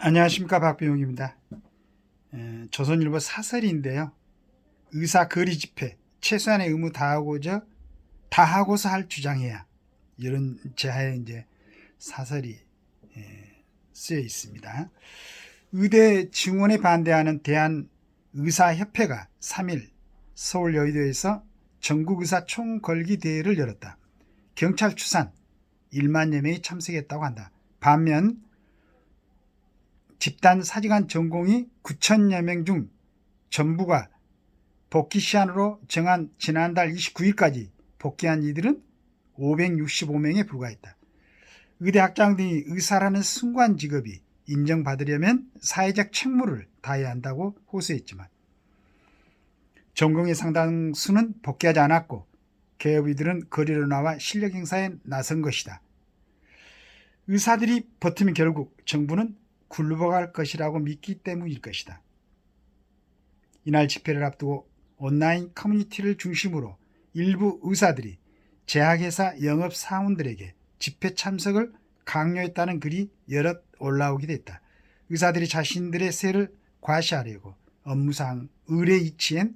안녕하십니까, 박병욱입니다. 조선일보 사설인데요. 의사 거리 집회 최소한의 의무 다하고서 할 주장해야, 이런 제하에 이제 사설이 쓰여 있습니다. 의대 증원에 반대하는 대한의사협회가 3일 서울 여의도에서 전국의사 총걸기 대회를 열었다. 경찰 추산 1만여 명이 참석했다고 한다. 반면 집단 사직한 전공이 9천여 명 중 전부가 복귀 시한으로 정한 지난달 29일까지 복귀한 이들은 565명에 불과했다. 의대 학장 등이 의사라는 숭고한 직업이 인정받으려면 사회적 책무를 다해야 한다고 호소했지만 전공의 상당수는 복귀하지 않았고 개업이들은 거리로 나와 실력 행사에 나선 것이다. 의사들이 버티면 결국 정부는 굴러갈 것이라고 믿기 때문일 것이다. 이날 집회를 앞두고 온라인 커뮤니티를 중심으로 일부 의사들이 제약회사 영업사원들에게 집회 참석을 강요했다는 글이 여럿 올라오기도 했다. 의사들이 자신들의 세를 과시하려고 업무상 의뢰이치한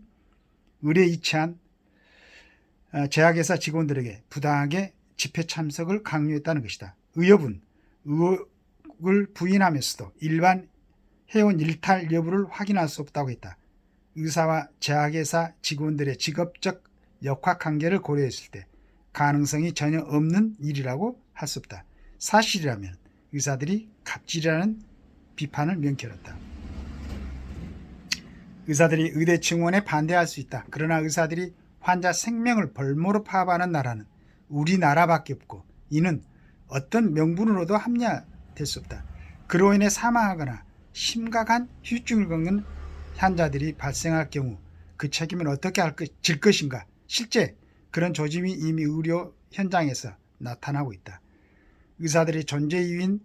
제약회사 직원들에게 부당하게 집회 참석을 강요했다는 것이다. 의협은 의혹을 부인하면서도 일반 회원 일탈 여부를 확인할 수 없다고 했다. 의사와 제약회사 직원들의 직업적 역학관계를 고려했을 때 가능성이 전혀 없는 일이라고 할 수 없다. 사실이라면 의사들이 갑질이라는 비판을 명쾌했다. 의사들이 의대 증원에 반대할 수 있다. 그러나 의사들이 환자 생명을 벌모로 파업하는 나라는 우리나라밖에 없고 이는 어떤 명분으로도 합리화될 수 없다. 그로 인해 사망하거나 심각한 후유증을 겪는 환자들이 발생할 경우 그 책임은 어떻게 질 것인가. 실제 그런 조짐이 이미 의료 현장에서 나타나고 있다. 의사들의 존재 이유인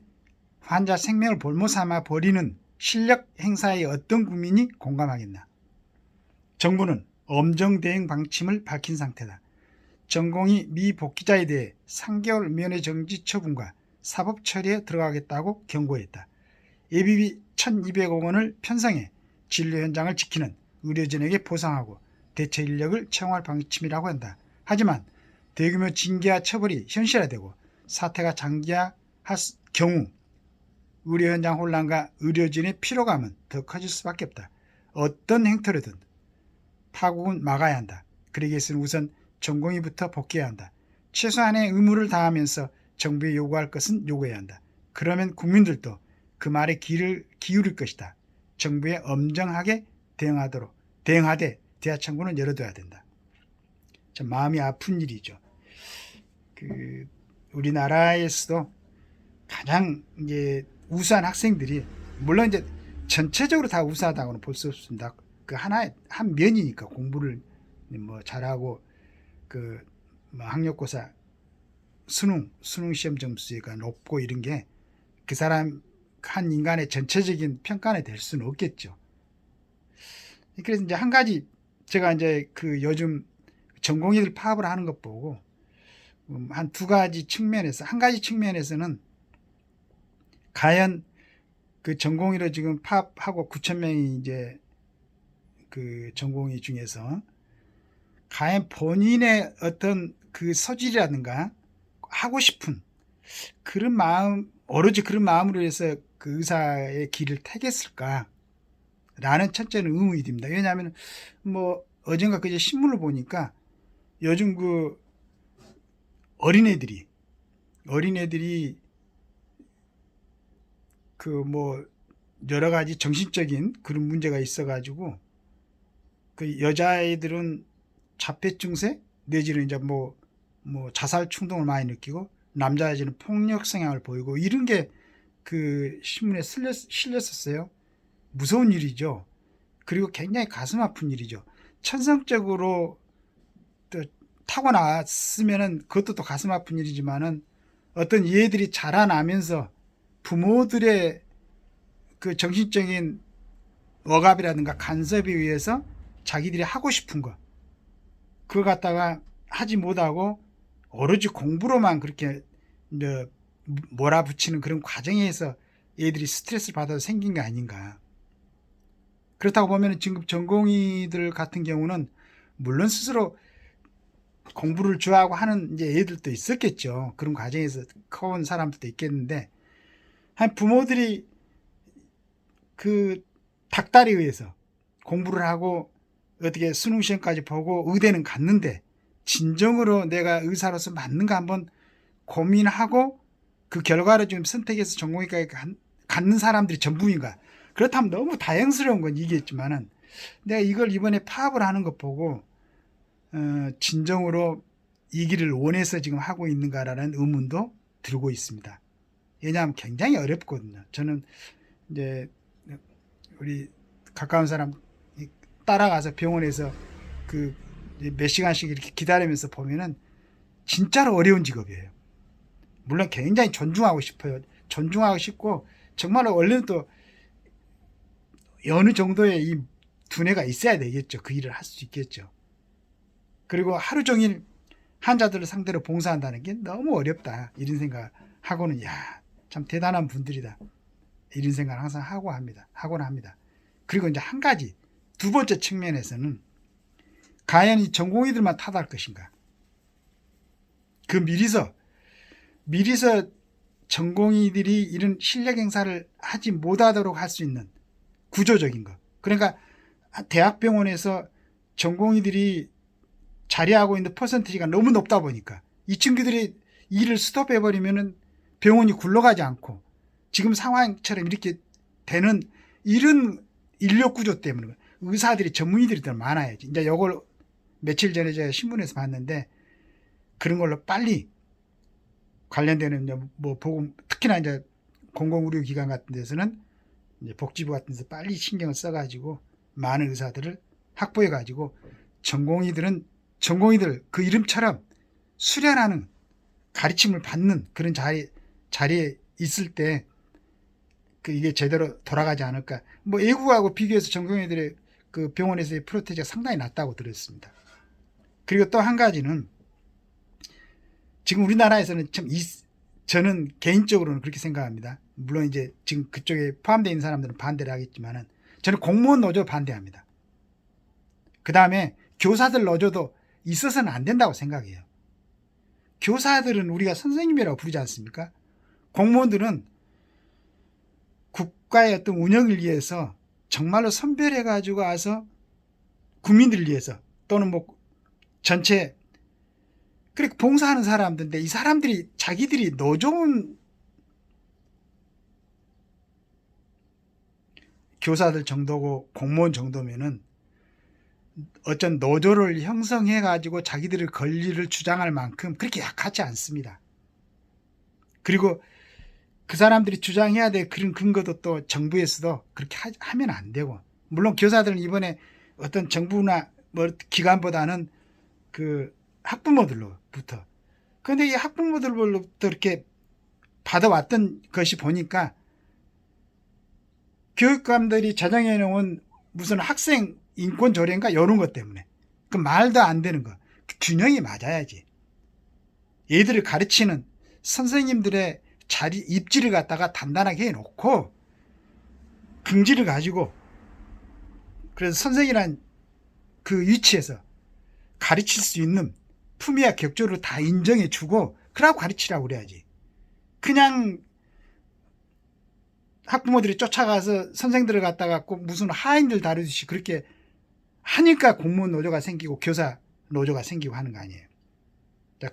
환자 생명을 볼모 삼아 버리는 실력 행사에 어떤 국민이 공감하겠나. 정부는 엄정 대응 방침을 밝힌 상태다. 전공이 미복귀자에 대해 3개월 면회 정지 처분과 사법 처리에 들어가겠다고 경고했다. 예비비 1,200억 원을 편성해 진료 현장을 지키는 의료진에게 보상하고 대체 인력을 채용할 방침이라고 한다. 하지만 대규모 징계와 처벌이 현실화되고 사태가 장기화할 경우 의료 현장 혼란과 의료진의 피로감은 더 커질 수밖에 없다. 어떤 행태로든 파국은 막아야 한다. 그러기 위해서는 우선 전공의부터 복귀해야 한다. 최소한의 의무를 다하면서 정부에 요구할 것은 요구해야 한다. 그러면 국민들도 그 말에 귀를 기울일 것이다. 정부에 엄정하게 대응하되 대하청구는 열어둬야 된다. 참 마음이 아픈 일이죠. 우리나라에서도 가장 이제 우수한 학생들이, 물론 이제 전체적으로 다 우수하다고는 볼 수 없습니다. 그 한 면이니까 공부를 뭐 잘하고 학력고사 수능 시험 점수가 높고 이런 게 그 사람 한 인간의 전체적인 평가는 될 수는 없겠죠. 그래서 이제 한 가지 제가 이제 요즘 전공의들 파업을 하는 것 보고 한 두 가지 측면에서, 한 가지 측면에서는 과연 그 전공의로 지금 파업하고 9천 명이 이제 그 전공의 중에서 과연 본인의 어떤 그 소질이라든가 하고 싶은 그런 마음, 오로지 그런 마음으로 해서 그 의사의 길을 택했을까? 라는 첫째는 의문이 듭니다. 왜냐하면 뭐 어젠가 그제 신문을 보니까 요즘 어린애들이 뭐 여러 가지 정신적인 그런 문제가 있어가지고 그 여자애들은 자폐 증세 내지는 이제 뭐 자살 충동을 많이 느끼고 남자애들은 폭력 성향을 보이고 이런 게 그 신문에 실렸었어요. 무서운 일이죠. 그리고 굉장히 가슴 아픈 일이죠. 천성적으로 또 타고났으면은 그것도 또 가슴 아픈 일이지만은 어떤 얘들이 자라나면서 부모들의 그 정신적인 억압이라든가 간섭에 의해서 자기들이 하고 싶은 거 그거 갖다가 하지 못하고 오로지 공부로만 그렇게 몰아붙이는 그런 과정에서 애들이 스트레스를 받아서 생긴 게 아닌가. 그렇다고 보면 지금 전공의들 같은 경우는 물론 스스로 공부를 좋아하고 하는 이제 애들도 있었겠죠. 그런 과정에서 커온 사람들도 있겠는데, 한 부모들이 그 닥달에 의해서 공부를 하고 어떻게 수능 시험까지 보고 의대는 갔는데 진정으로 내가 의사로서 맞는가 한번 고민하고 그 결과를 좀 선택해서 전공의과에 갖는 사람들이 전부인가. 그렇다면 너무 다행스러운 건 이겠지만은 내가 이걸 이번에 파업을 하는 것 보고 진정으로 이 길을 원해서 지금 하고 있는가라는 의문도 들고 있습니다. 왜냐하면 굉장히 어렵거든요. 저는 이제 우리 가까운 사람 따라가서 병원에서 그 몇 시간씩 이렇게 기다리면서 보면은 진짜로 어려운 직업이에요. 물론 굉장히 존중하고 싶어요. 존중하고 싶고 정말로 원래는 또 어느 정도의 이 두뇌가 있어야 되겠죠. 그 일을 할 수 있겠죠. 그리고 하루 종일 환자들을 상대로 봉사한다는 게 너무 어렵다. 이런 생각하고는 참 대단한 분들이다. 이런 생각을 항상 하곤 합니다. 그리고 이제 한 가지 두 번째 측면에서는 과연 이 전공의들만 탓할 것인가? 그 미리서 전공의들이 이런 실력 행사를 하지 못하도록 할 수 있는 구조적인 것. 그러니까 대학병원에서 전공의들이 자리하고 있는 퍼센티지가 너무 높다 보니까 이 친구들이 일을 스톱해버리면은 병원이 굴러가지 않고 지금 상황처럼 이렇게 되는 이런 인력 구조 때문에 의사들이 전문의들이 더 많아야지. 이제 이걸 며칠 전에 제가 신문에서 봤는데 그런 걸로 빨리 관련되는 뭐 보고 특히나 이제 공공의료기관 같은 데서는 이제 복지부 같은 데서 빨리 신경을 써가지고 많은 의사들을 확보해가지고 전공의들 그 이름처럼 수련하는 가르침을 받는 그런 자리에 있을 때 이게 제대로 돌아가지 않을까. 뭐 외국하고 비교해서 전공의들의 그 병원에서의 프로테지가 상당히 낮다고 들었습니다. 그리고 또 한 가지는 지금 우리나라에서는 저는 개인적으로는 그렇게 생각합니다. 물론 이제 지금 그쪽에 포함되어 있는 사람들은 반대를 하겠지만은 저는 공무원 노조 반대합니다. 그 다음에 교사들 노조도 있어서는 안 된다고 생각해요. 교사들은 우리가 선생님이라고 부르지 않습니까? 공무원들은 국가의 어떤 운영을 위해서 정말로 선별해가지고 와서 국민들을 위해서 또는 뭐 전체 그렇게 봉사하는 사람들인데 이 사람들이 자기들이 노조원 교사들 정도고 공무원 정도면은 어쩐 노조를 형성해 가지고 자기들의 권리를 주장할 만큼 그렇게 약하지 않습니다. 그리고 그 사람들이 주장해야 될 그런 근거도 또 정부에서도 그렇게 하면 안 되고, 물론 교사들은 이번에 어떤 정부나 뭐 기관보다는 그 학부모들로부터, 그런데 이 학부모들로부터 이렇게 받아왔던 것이 보니까 교육감들이 제정해 놓은 무슨 학생 인권 조례인가 이런 것 때문에 그 말도 안 되는 거, 그 균형이 맞아야지. 얘들을 가르치는 선생님들의 입지를 갖다가 단단하게 해놓고 긍지를 가지고, 그래서 선생이란 그 위치에서 가르칠 수 있는 품위와 격조를 다 인정해주고 그러고 가르치라고 그래야지. 그냥 학부모들이 쫓아가서 선생들을 갖다가 꼭 무슨 하인들 다루듯이 그렇게 하니까 공무원 노조가 생기고 교사 노조가 생기고 하는 거 아니에요.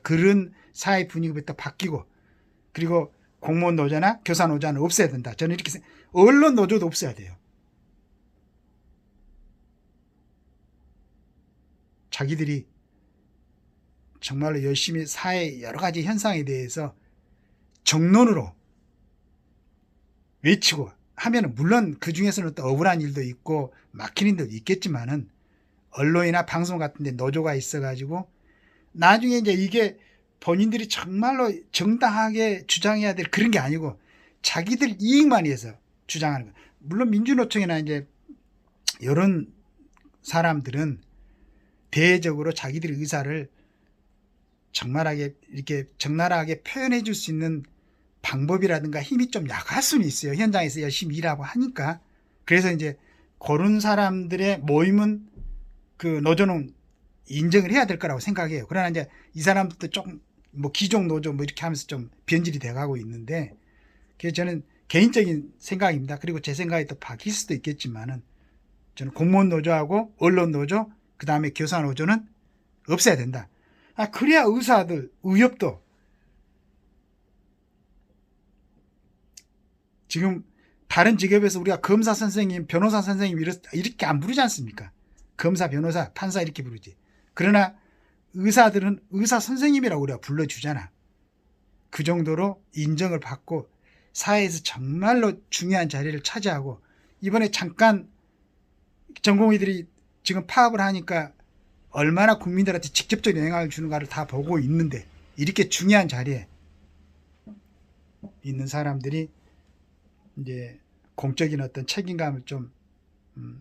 그런 사회 분위기부터 바뀌고, 그리고 공무원 노조나 교사 노조는 없애야 된다. 저는 이렇게 언론 노조도 없애야 돼요. 자기들이 정말로 열심히 사회 여러 가지 현상에 대해서 정론으로 외치고 하면은, 물론 그 중에서는 또 억울한 일도 있고 막히는 일도 있겠지만은 언론이나 방송 같은 데 노조가 있어가지고 나중에 이제 이게 본인들이 정말로 정당하게 주장해야 될 그런 게 아니고 자기들 이익만 위해서 주장하는 거. 물론 민주노총이나 이제 이런 사람들은 대외적으로 자기들의 의사를 정말하게 이렇게 적나라하게 표현해 줄 수 있는 방법이라든가 힘이 좀 약할 수는 있어요. 현장에서 열심히 일하고 하니까. 그래서 이제 그런 사람들의 모임은 그 노조는 인정을 해야 될 거라고 생각해요. 그러나 이제 이 사람들도 조금 뭐 기종 노조 뭐 이렇게 하면서 좀 변질이 돼가고 있는데, 그래서 저는 개인적인 생각입니다. 그리고 제 생각이 또 바뀔 수도 있겠지만은, 저는 공무원 노조하고 언론 노조, 그 다음에 교사 노조는 없애야 된다. 그래야 의사들 의협도 지금 다른 직업에서 우리가 검사 선생님, 변호사 선생님 이렇게 안 부르지 않습니까? 검사, 변호사, 판사 이렇게 부르지. 그러나 의사들은 의사 선생님이라고 우리가 불러주잖아. 그 정도로 인정을 받고 사회에서 정말로 중요한 자리를 차지하고, 이번에 잠깐 전공의들이 지금 파업을 하니까 얼마나 국민들한테 직접적인 영향을 주는가를 다 보고 있는데, 이렇게 중요한 자리에 있는 사람들이 이제 공적인 어떤 책임감을 좀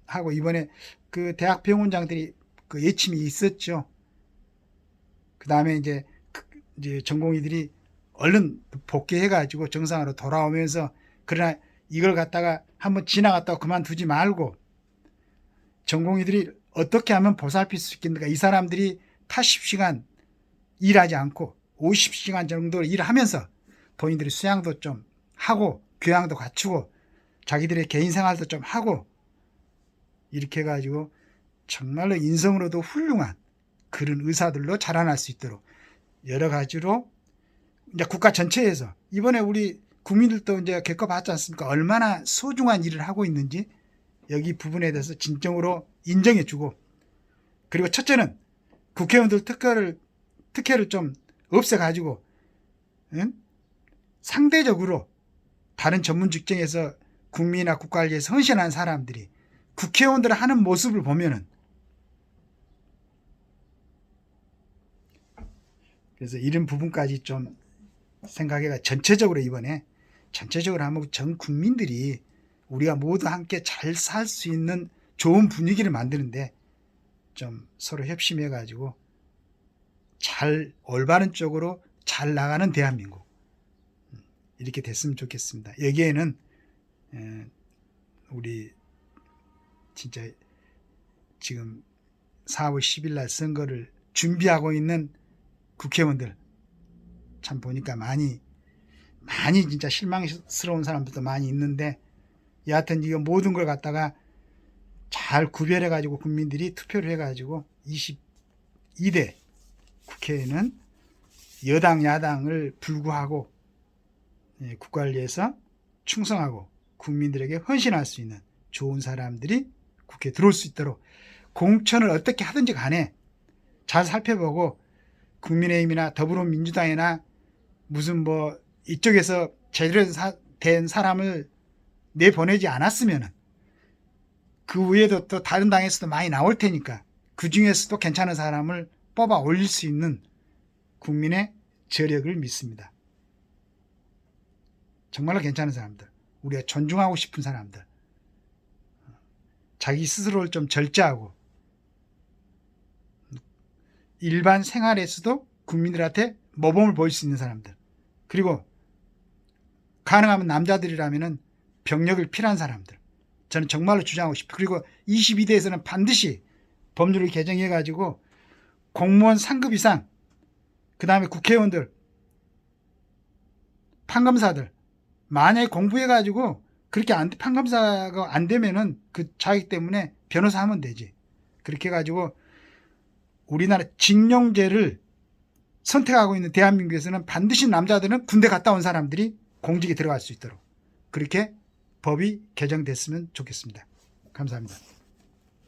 하고, 이번에 그 대학 병원장들이 그 예침이 있었죠. 그 다음에 이제 전공의들이 얼른 복귀해가지고 정상으로 돌아오면서, 그러나 이걸 갖다가 한번 지나갔다고 그만두지 말고 전공의들이 어떻게 하면 보살필 수 있겠는가. 이 사람들이 80시간 일하지 않고 50시간 정도 일하면서 본인들이 수양도 좀 하고 교양도 갖추고 자기들의 개인 생활도 좀 하고, 이렇게 해가지고 정말로 인성으로도 훌륭한 그런 의사들로 자라날 수 있도록 여러 가지로 이제 국가 전체에서, 이번에 우리 국민들도 이제 겪어봤지 않습니까? 얼마나 소중한 일을 하고 있는지 여기 부분에 대해서 진정으로 인정해주고, 그리고 첫째는 국회의원들 특혜를 좀 없애가지고 상대적으로 다른 전문 직종에서 국민이나 국가를 위해서 헌신하는 사람들이 국회의원들 하는 모습을 보면은, 그래서 이런 부분까지 좀 생각해가 전체적으로 이번에 전체적으로 하면 전 국민들이 우리가 모두 함께 잘 살 수 있는 좋은 분위기를 만드는데 좀 서로 협심해 가지고 잘 올바른 쪽으로 잘 나가는 대한민국, 이렇게 됐으면 좋겠습니다. 여기에는 우리 진짜 지금 4월 10일 날 선거를 준비하고 있는 국회의원들 참 보니까 많이 진짜 실망스러운 사람들도 많이 있는데, 여하튼 이거 모든 걸 갖다가 잘 구별해 가지고 국민들이 투표를 해 가지고 22대 국회에는 여당 야당을 불구하고 국가를 위해서 충성하고 국민들에게 헌신할 수 있는 좋은 사람들이 국회에 들어올 수 있도록 공천을 어떻게 하든지 간에 잘 살펴보고, 국민의힘이나 더불어민주당이나 무슨 뭐 이쪽에서 제대로 된 사람을 내보내지 않았으면 그 위에도 또 다른 당에서도 많이 나올 테니까 그 중에서도 괜찮은 사람을 뽑아 올릴 수 있는 국민의 저력을 믿습니다. 정말로 괜찮은 사람들, 우리가 존중하고 싶은 사람들, 자기 스스로를 좀 절제하고 일반 생활에서도 국민들한테 모범을 보일 수 있는 사람들, 그리고 가능하면 남자들이라면 병력을 필요한 사람들, 저는 정말로 주장하고 싶어요. 그리고 22대에서는 반드시 법률을 개정해 가지고 공무원 상급 이상, 그 다음에 국회의원들, 판검사들, 만약에 공부해 가지고 그렇게 판검사가 안 되면은 그 자격 때문에 변호사 하면 되지. 그렇게 해 가지고 우리나라 징용제를 선택하고 있는 대한민국에서는 반드시 남자들은 군대 갔다 온 사람들이 공직에 들어갈 수 있도록 그렇게 법이 개정됐으면 좋겠습니다. 감사합니다.